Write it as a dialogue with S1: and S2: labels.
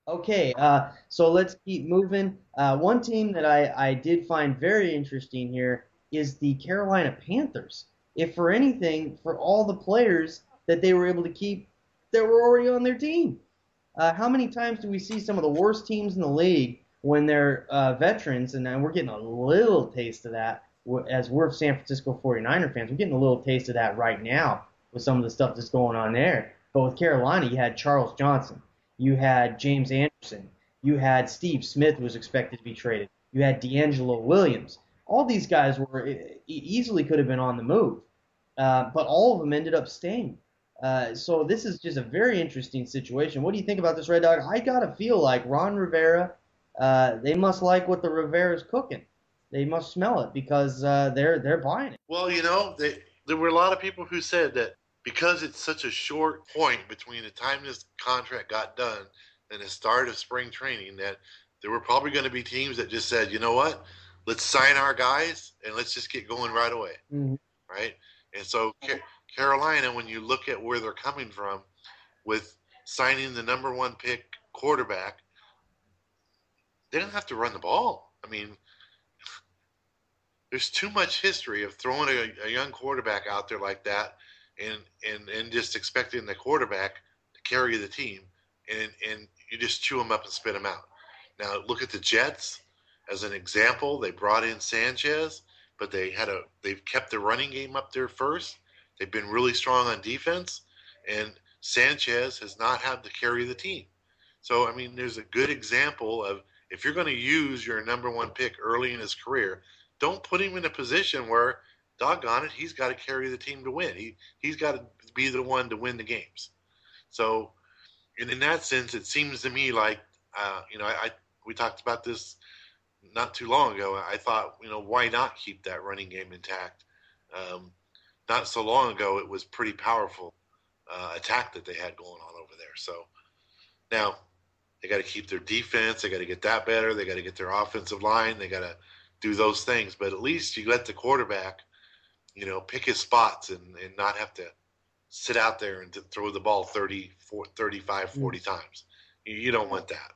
S1: Okay, so let's keep moving. One team that I did find very interesting here is the Carolina Panthers. If for anything, for all the players that they were able to keep that were already on their team. How many times do we see some of the worst teams in the league when they're veterans, and we're getting a little taste of that as we're San Francisco 49er fans. We're getting a little taste of that right now with some of the stuff that's going on there. But with Carolina, you had Charles Johnson, you had James Anderson, you had Steve Smith, who was expected to be traded, you had DeAngelo Williams. All these guys were easily could have been on the move, but all of them ended up staying. So this is just a very interesting situation. What do you think about this, Red Dog? I gotta feel like Ron Rivera. They must like what the Rivera's cooking. They must smell it because they're buying it.
S2: Well, there were a lot of people who said that because it's such a short point between the time this contract got done and the start of spring training, that there were probably going to be teams that just said, you know what, let's sign our guys and let's just get going right away,
S1: Mm-hmm.
S2: right? And so Carolina, when you look at where they're coming from with signing the number one pick quarterback, they don't have to run the ball. I mean, there's too much history of throwing a young quarterback out there like that and just expecting the quarterback to carry the team and you just chew them up and spit them out. Now look at the Jets as an example. They brought in Sanchez, but they've kept the running game up there first. They've been really strong on defense, and Sanchez has not had to carry the team. So I mean, there's a good example of if you're going to use your number one pick early in his career, don't put him in a position where, doggone it, he's got to carry the team to win. He's got to be the one to win the games. So, and in that sense, it seems to me like, we talked about this not too long ago. I thought, why not keep that running game intact? Um, Not so long ago, it was pretty powerful attack that they had going on over there. So now they got to keep their defense. They got to get that better. They got to get their offensive line. They got to do those things. But at least you let the quarterback, pick his spots and not have to sit out there and to throw the ball 30, 35, 40 times. You don't want that.